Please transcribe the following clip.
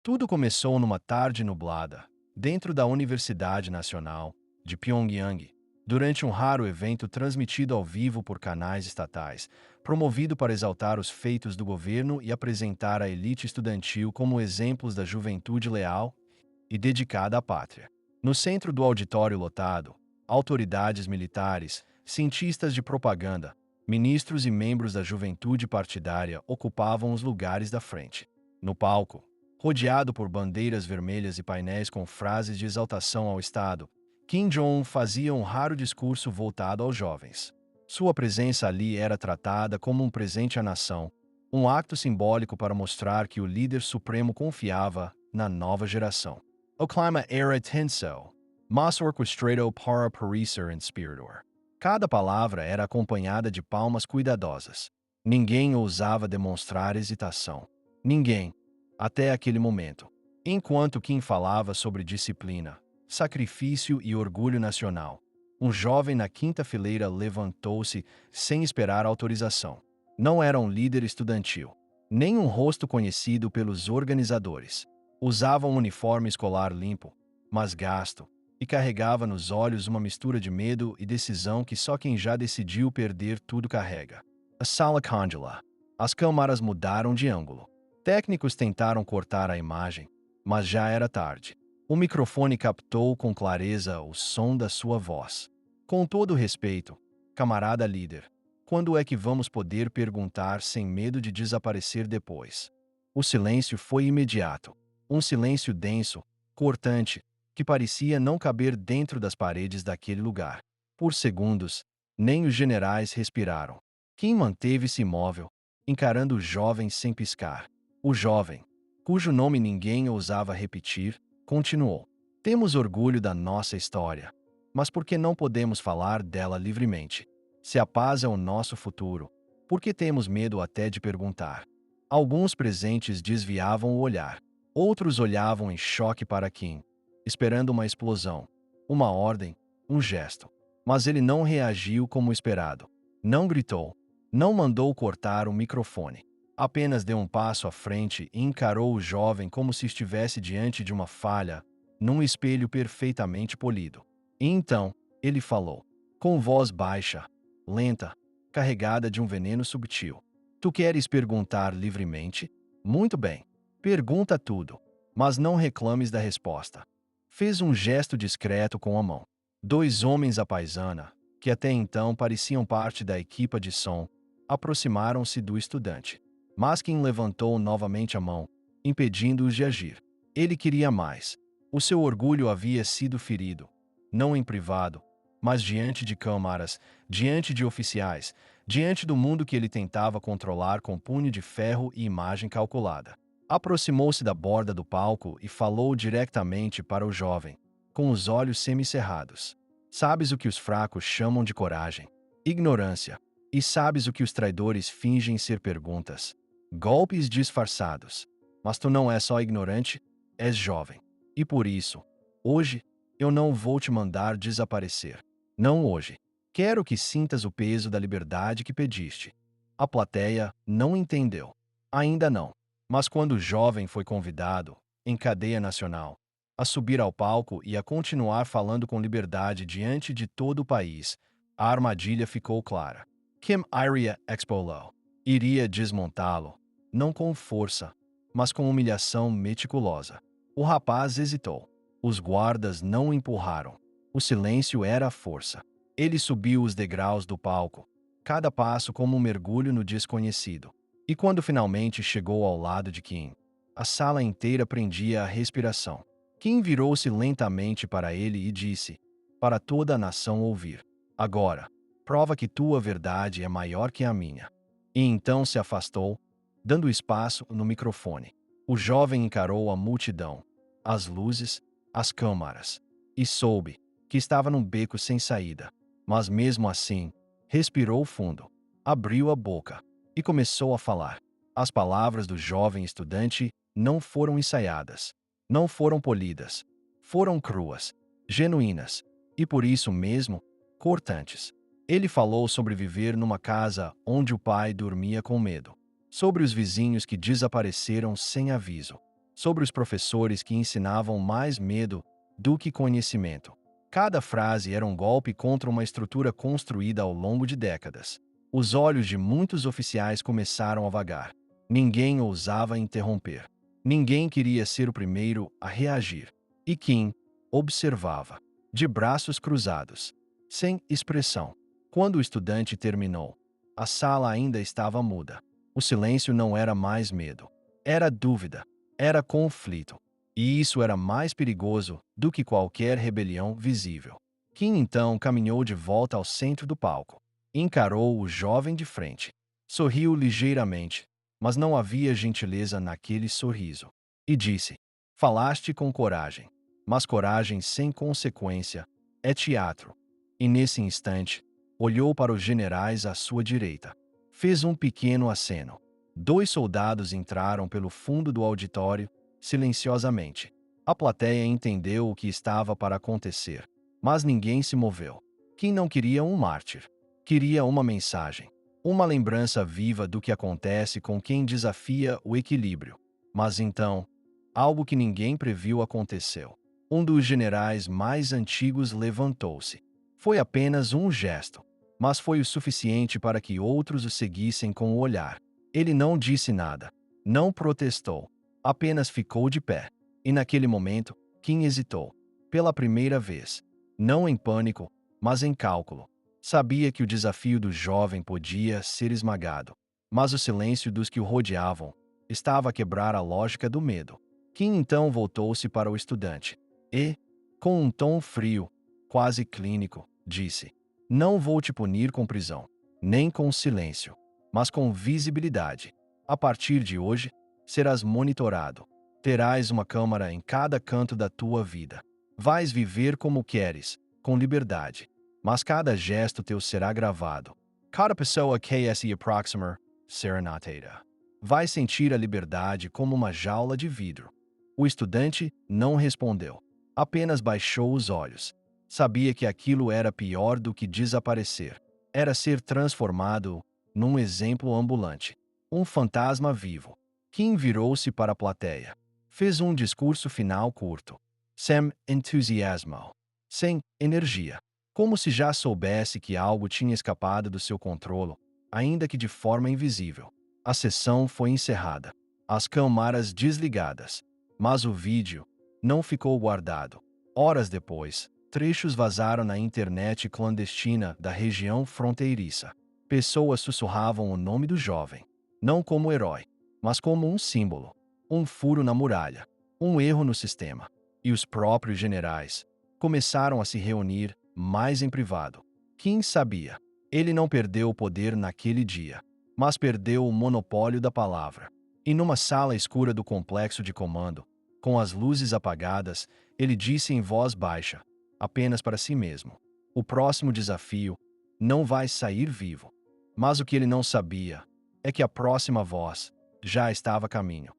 Tudo começou numa tarde nublada, dentro da Universidade Nacional de Pyongyang, durante um raro evento transmitido ao vivo por canais estatais, promovido para exaltar os feitos do governo e apresentar a elite estudantil como exemplos da juventude leal e dedicada à pátria. No centro do auditório lotado, autoridades militares, cientistas de propaganda, ministros e membros da juventude partidária ocupavam os lugares da frente. No palco, rodeado por bandeiras vermelhas e painéis com frases de exaltação ao Estado, Kim Jong-un fazia um raro discurso voltado aos jovens. Sua presença ali era tratada como um presente à nação, um acto simbólico para mostrar que o líder supremo confiava na nova geração. O clima era tenso, mas orquestrado para parecer inspirador. Cada palavra era acompanhada de palmas cuidadosas. Ninguém ousava demonstrar hesitação. Ninguém, até aquele momento. Enquanto Kim falava sobre disciplina, sacrifício e orgulho nacional, um jovem na quinta fileira levantou-se sem esperar autorização. Não era um líder estudantil, nem um rosto conhecido pelos organizadores. Usava um uniforme escolar limpo, mas gasto, e carregava nos olhos uma mistura de medo e decisão que só quem já decidiu perder tudo carrega. A sala congela. As câmaras mudaram de ângulo. Técnicos tentaram cortar a imagem, mas já era tarde. O microfone captou com clareza o som da sua voz. Com todo respeito, camarada líder, quando é que vamos poder perguntar sem medo de desaparecer depois? O silêncio foi imediato. Um silêncio denso, cortante, que parecia não caber dentro das paredes daquele lugar. Por segundos, nem os generais respiraram. Kim manteve-se imóvel, encarando o jovem sem piscar. O jovem, cujo nome ninguém ousava repetir, continuou. Temos orgulho da nossa história, mas por que não podemos falar dela livremente? Se a paz é o nosso futuro, por que temos medo até de perguntar? Alguns presentes desviavam o olhar. Outros olhavam em choque para Kim, esperando uma explosão, uma ordem, um gesto. Mas ele não reagiu como esperado. Não gritou. Não mandou cortar o microfone. Apenas deu um passo à frente e encarou o jovem como se estivesse diante de uma falha, num espelho perfeitamente polido. E então, ele falou, com voz baixa, lenta, carregada de um veneno subtil. Tu queres perguntar livremente? Muito bem. Pergunta tudo, mas não reclames da resposta. Fez um gesto discreto com a mão. Dois homens à paisana, que até então pareciam parte da equipa de som, aproximaram-se do estudante. Mas Kim levantou novamente a mão, impedindo-os de agir. Ele queria mais. O seu orgulho havia sido ferido, não em privado, mas diante de câmaras, diante de oficiais, diante do mundo que ele tentava controlar com punho de ferro e imagem calculada. Aproximou-se da borda do palco e falou diretamente para o jovem, com os olhos semicerrados. Sabes o que os fracos chamam de coragem? Ignorância. E sabes o que os traidores fingem ser perguntas? Golpes disfarçados. Mas tu não és só ignorante, és jovem. E por isso, hoje, eu não vou te mandar desaparecer. Não hoje. Quero que sintas o peso da liberdade que pediste. A plateia não entendeu. Ainda não. Mas quando o jovem foi convidado, em cadeia nacional, a subir ao palco e a continuar falando com liberdade diante de todo o país, a armadilha ficou clara. Kim iria expô-lo. Iria desmontá-lo, não com força, mas com humilhação meticulosa. O rapaz hesitou. Os guardas não o empurraram. O silêncio era a força. Ele subiu os degraus do palco, cada passo como um mergulho no desconhecido. E quando finalmente chegou ao lado de Kim, a sala inteira prendia a respiração. Kim virou-se lentamente para ele e disse, para toda a nação ouvir: agora, prova que tua verdade é maior que a minha. E então se afastou, dando espaço no microfone. O jovem encarou a multidão, as luzes, as câmaras, e soube que estava num beco sem saída. Mas mesmo assim, respirou fundo, abriu a boca e começou a falar. As palavras do jovem estudante não foram ensaiadas, não foram polidas, foram cruas, genuínas e por isso mesmo, cortantes. Ele falou sobre viver numa casa onde o pai dormia com medo, sobre os vizinhos que desapareceram sem aviso, sobre os professores que ensinavam mais medo do que conhecimento. Cada frase era um golpe contra uma estrutura construída ao longo de décadas. Os olhos de muitos oficiais começaram a vagar. Ninguém ousava interromper. Ninguém queria ser o primeiro a reagir. E Kim observava, de braços cruzados, sem expressão. Quando o estudante terminou, a sala ainda estava muda. O silêncio não era mais medo. Era dúvida. Era conflito. E isso era mais perigoso do que qualquer rebelião visível. Kim então caminhou de volta ao centro do palco. Encarou o jovem de frente. Sorriu ligeiramente, mas não havia gentileza naquele sorriso. E disse: Falaste com coragem, mas coragem sem consequência é teatro. E nesse instante, olhou para os generais à sua direita. Fez um pequeno aceno. 2 soldados entraram pelo fundo do auditório, silenciosamente. A plateia entendeu o que estava para acontecer, mas ninguém se moveu. Quem não queria um mártir? Queria uma mensagem, uma lembrança viva do que acontece com quem desafia o equilíbrio. Mas então, algo que ninguém previu aconteceu. Um dos generais mais antigos levantou-se. Foi apenas um gesto, mas foi o suficiente para que outros o seguissem com o olhar. Ele não disse nada, não protestou, apenas ficou de pé. E naquele momento, Kim hesitou. Pela primeira vez. Não em pânico, mas em cálculo. Sabia que o desafio do jovem podia ser esmagado, mas o silêncio dos que o rodeavam estava a quebrar a lógica do medo. Kim então voltou-se para o estudante e, com um tom frio, quase clínico, disse: Não vou te punir com prisão, nem com silêncio, mas com visibilidade. A partir de hoje, serás monitorado. Terás uma câmara em cada canto da tua vida. Vais viver como queres, com liberdade. Mas cada gesto teu será gravado. Cada pessoa que se aproximar será notada. Vai sentir a liberdade como uma jaula de vidro. O estudante não respondeu. Apenas baixou os olhos. Sabia que aquilo era pior do que desaparecer. Era ser transformado num exemplo ambulante. Um fantasma vivo. Kim virou-se para a plateia. Fez um discurso final curto. Sem entusiasmo. Sem energia. Como se já soubesse que algo tinha escapado do seu controle, ainda que de forma invisível. A sessão foi encerrada. As câmaras desligadas. Mas o vídeo não ficou guardado. Horas depois, trechos vazaram na internet clandestina da região fronteiriça. Pessoas sussurravam o nome do jovem. Não como herói, mas como um símbolo. Um furo na muralha. Um erro no sistema. E os próprios generais começaram a se reunir, mais em privado. Kim sabia. Ele não perdeu o poder naquele dia, mas perdeu o monopólio da palavra. E numa sala escura do complexo de comando, com as luzes apagadas, ele disse em voz baixa, apenas para si mesmo: O próximo desafio não vai sair vivo. Mas o que ele não sabia é que a próxima voz já estava a caminho.